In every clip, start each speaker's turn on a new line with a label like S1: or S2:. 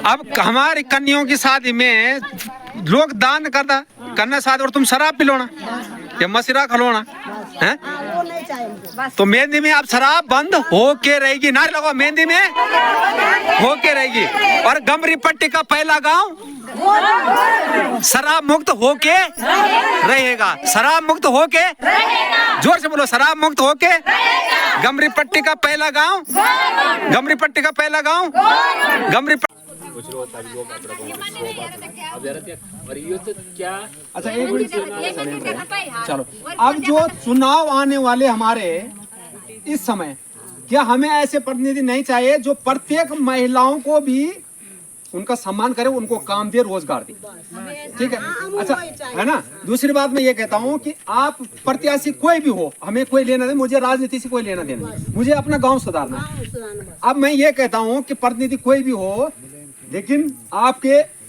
S1: अब हमारी कन्याओं की शादी में लोग दान करना शादी और तुम शराब पिलोना या मसिरा खलोना है। तो मेहंदी में आप शराब बंद होके रहेगी, नारे लगाओ, मेहंदी में होके रहेगी। और गमरी पट्टी का पहला गांव शराब मुक्त होके रहेगा, शराब मुक्त होके, जोर से बोलो, शराब मुक्त होके। गमरी पट्टी का पहला गांव, गमरी पट्टी का पहला गांव, गमरी अच्छा एक मिनट चलो। अब जो चुनाव आने वाले हमारे इस समय, क्या हमें ऐसे प्रतिनिधि नहीं चाहिए जो प्रत्येक महिलाओं को भी उनका सम्मान करे, उनको काम दे, रोजगार दे, ठीक है? अच्छा है ना। दूसरी बात मैं ये कहता हूँ कि आप प्रत्याशी कोई भी हो, हमें कोई लेना नहीं, मुझे राजनीति से कोई लेना देना नहीं, मुझे अपना गांव सुधारना। अब मैं ये कहता हूँ कि प्रतिनिधि कोई भी हो, लेकिन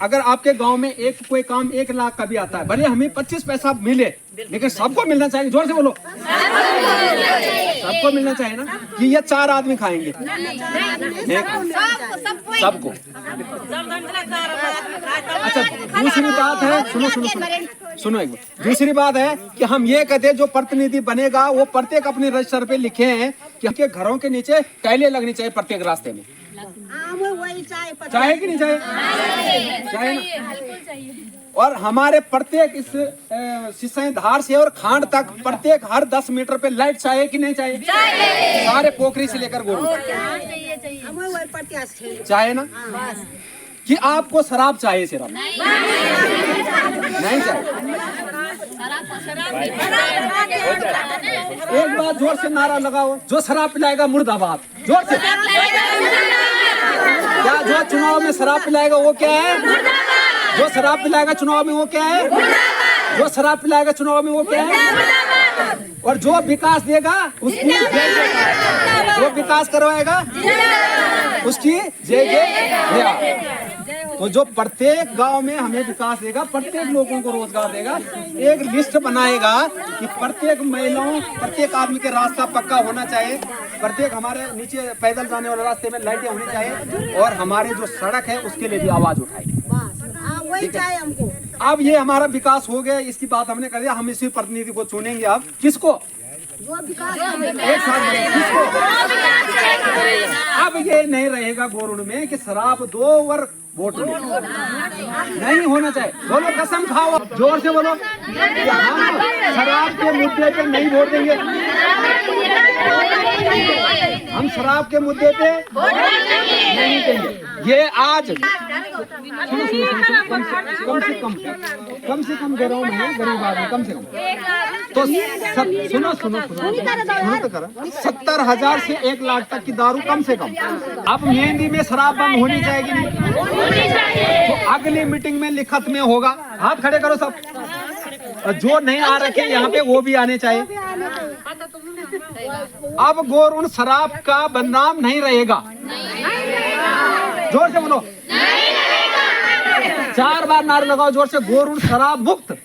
S1: अगर आपके गांव में कोई काम 1 लाख का भी आता है, भले हमें 25 पैसा मिले, लेकिन सबको मिलना चाहिए। जोर से बोलो, सबको मिलना चाहिए ना, कि ये 4 आदमी खाएंगे, सबको। अच्छा दूसरी बात है, सुनो एक बार। दूसरी बात है कि हम ये कहते हैं जो प्रतिनिधि बनेगा वो प्रत्येक अपने रजिस्टर पे लिखे हैं कि उनके घरों के नीचे टाइलें लगनी चाहिए प्रत्येक रास्ते में। चाहे कि नहीं चाहे? चाहे ना। और हमारे प्रत्येक इस सिसैधार से और खांड तक प्रत्येक हर 10 मीटर पे लाइट चाहिए कि नहीं चाहिए? सारे पोखरी से लेकर गोरू चाहे ना। कि आपको शराब चाहिए सिर्फ? नहीं चाहिए। एक बार जोर से नारा लगाओ, जो शराब पिलाएगा मुर्दाबाद, जोर से। क्या जो चुनाव में शराब पिलाएगा वो क्या है? जो शराब पिलाएगा चुनाव में वो क्या है? जो शराब पिलाएगा चुनाव में वो क्या है? और जो विकास देगा उसकी, जो विकास करवाएगा उसकी जय जय। तो जो प्रत्येक गांव में हमें विकास देगा, प्रत्येक लोगों को रोजगार देगा, एक लिस्ट बनाएगा कि प्रत्येक महिलाओं, प्रत्येक आदमी के रास्ता पक्का होना चाहिए, प्रत्येक हमारे नीचे पैदल जाने वाले रास्ते में लाइटें होनी चाहिए, और हमारे जो सड़क है उसके लिए भी आवाज उठाएगी। हमको अब ये हमारा विकास हो गया, इसकी बात हमने कर दिया। हम इसी प्रतिनिधि को चुनेंगे। अब किसको? एक साथ किसको? अब ये नहीं रहेगा गोरुड़ में कि शराब दो और वोट नहीं होना चाहिए। बोलो, कसम खाओ, जोर से बोलो, हम शराब के मुद्दे पे नहीं वोट देंगे। हम शराब के मुद्दे पे नहीं देंगे। ये आज कम से कम कह रहा हूँ मैं, गरीब आदमी कम से कम तो सुनो तो करो, 70,000 से 1 लाख तक की दारू कम से कम। अब मेहंदी में शराब बंद होनी चाहिए कि नहीं? तो अगली मीटिंग में लिखत में होगा। हाथ खड़े करो सब, जो नहीं आ रखे यहाँ पे वो भी आने चाहिए। अब गोरुड़ शराब का बदनाम नहीं रहेगा। जोर से बोलो, 4 बार नारे लगाओ जोर से, गोरुड़ शराब मुक्त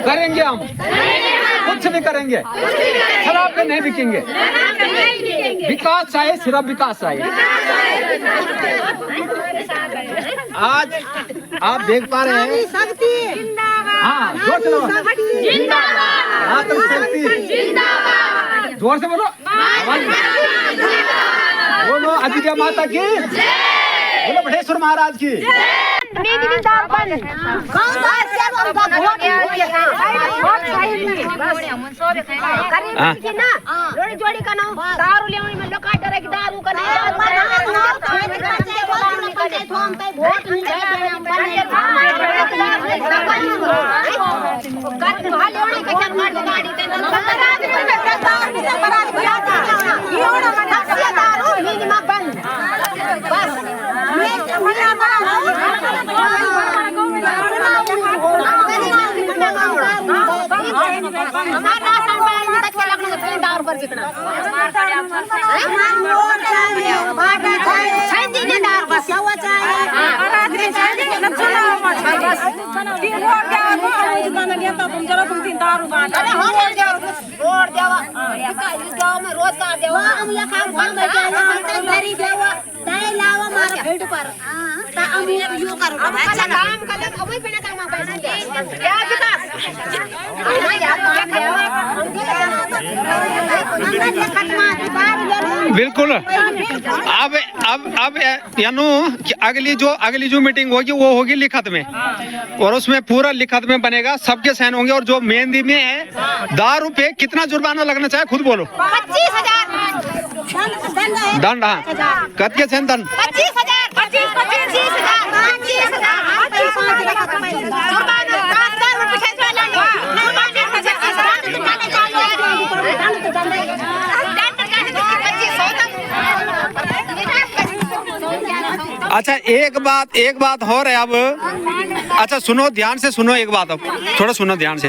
S1: करेंगे हम, कुछ भी करेंगे, शराब पे नहीं बिकेंगे। विकास चाहिए, सिर्फ विकास चाहिए। आज आप देख पा रहे हैं, हाँ जोर से बोलो, जोर से बोलो, बोलो अजित माता की, बोलो बटेश्वर महाराज की।
S2: जोड़ी का नाम दारू ले में लोग डरे कि दारू का
S3: जुर्माना लिया तो तुम जरा तुम 3 दारू बांट
S2: अरे हो रोड देवा गांव में रोज का देवा हम या काम घर में जावा मेरी देवा दे लावा मार फील्ड पर ता हम यो करो अच्छा काम कर अभी बिना काम पैसे दे क्या विकास हम या काम देवा
S4: बिल्कुल। अब यानो कि अगली जो मीटिंग होगी वो होगी लिखत में, और उसमें पूरा लिखत में बनेगा, सबके साइन होंगे। और जो मेहंदी में है दारू पे कितना जुर्माना लगना चाहिए खुद बोलो।
S2: 25,000
S4: दंड। हाँ, कत के छन दंड
S2: 25,000
S4: अच्छा एक बात हो रहा है अब। अच्छा सुनो, ध्यान से सुनो एक बात, अब थोड़ा सुनो ध्यान से।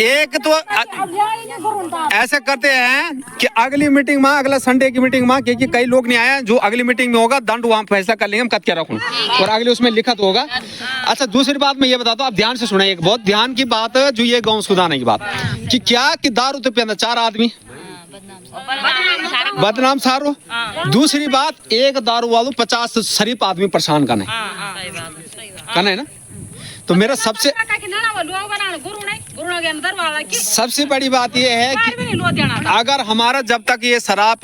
S4: एक तो ऐसे करते हैं कि अगली मीटिंग में, अगला संडे की मीटिंग में, क्योंकि कई लोग नहीं आए, जो अगली मीटिंग में होगा दंड वहाँ फैसला कर लेंगे हम कत क्या रखूँ, और अगले उसमें लिखत होगा। अच्छा दूसरी बात मैं ये बताता हूँ, आप ध्यान से सुना, एक बहुत ध्यान की बात है जो ये गाँव सुधारने की बात कि क्या कि दारू तो पिया 4 आदमी बदनाम सारो। दूसरी बात, एक दारू वालों 50 शरीफ आदमी परेशान करना है ना। तो मेरा सबसे बड़ी बात यह है कि अगर हमारा जब तक ये शराब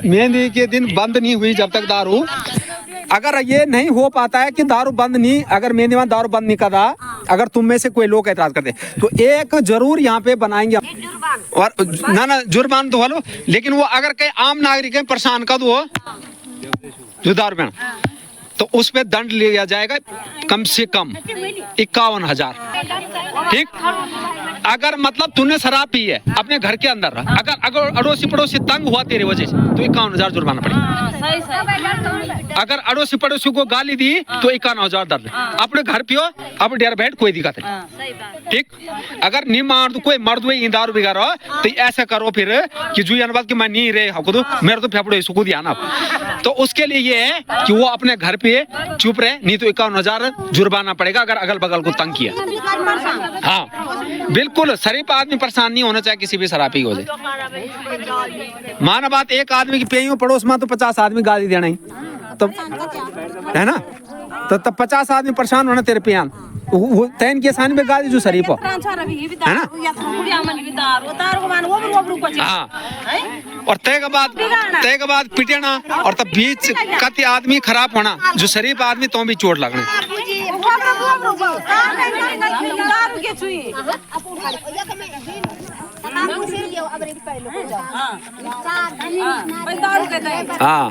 S4: मेहंदी के दिन बंद नहीं हुई, जब तक दारू, अगर ये नहीं हो पाता है कि दारू बंद नहीं, अगर मेहंदी में दारू बंद नहीं कर रहा, अगर तुम में से कोई लोग एतराज करते तो एक जरूर यहाँ पे बनाएंगे, और ना जुर्मान तो हलो, लेकिन वो अगर कहीं आम नागरिक है परेशान कर दो जो दारू पीना, तो उस पे दंड लिया जाएगा कम से कम 51,000। ठीक, अगर मतलब तूने शराब पी है अपने घर के अंदर, अगर अड़ोसी पड़ोसी तंग हुआ तेरे वजह से तो 51,000 जुर्माना पड़ेगा। अगर अड़ोसी पड़ोसी को गाली दी तो 51,000 दर्द। अपने घर पियो, अब डेर बैठ, कोई दिक्कत नहीं। ठीक, अगर नहीं मार कोई मर्द हुए दारू बिगा रहा तो ऐसा करो फिर कि जो बात कि मैं नहीं रहे हकूँ मेरे तो फेफड़े सुकू दिया ना, तो उसके लिए ये है कि वो अपने घर पे चुप रहे, नहीं तो 51,000 जुर्माना पड़ेगा अगर अगल बगल को तंग किया। हाँ बिल्कुल, शरीफ आदमी परेशान नहीं होना चाहिए किसी भी शराबी को। माना बात, एक आदमी की पेइयों पड़ोस में तो 50 आदमी गाली देना ही तो है ना, तो तब 50 आदमी परेशान होना तेरे पियान वो तैन के सानी में गाली जो शरीफ हो है ना। हाँ, और तय के बाद पिटेना, और तब बीच कति आदमी खराब होना, जो शरीफ आदमी तो भी चोट लगना। हाँ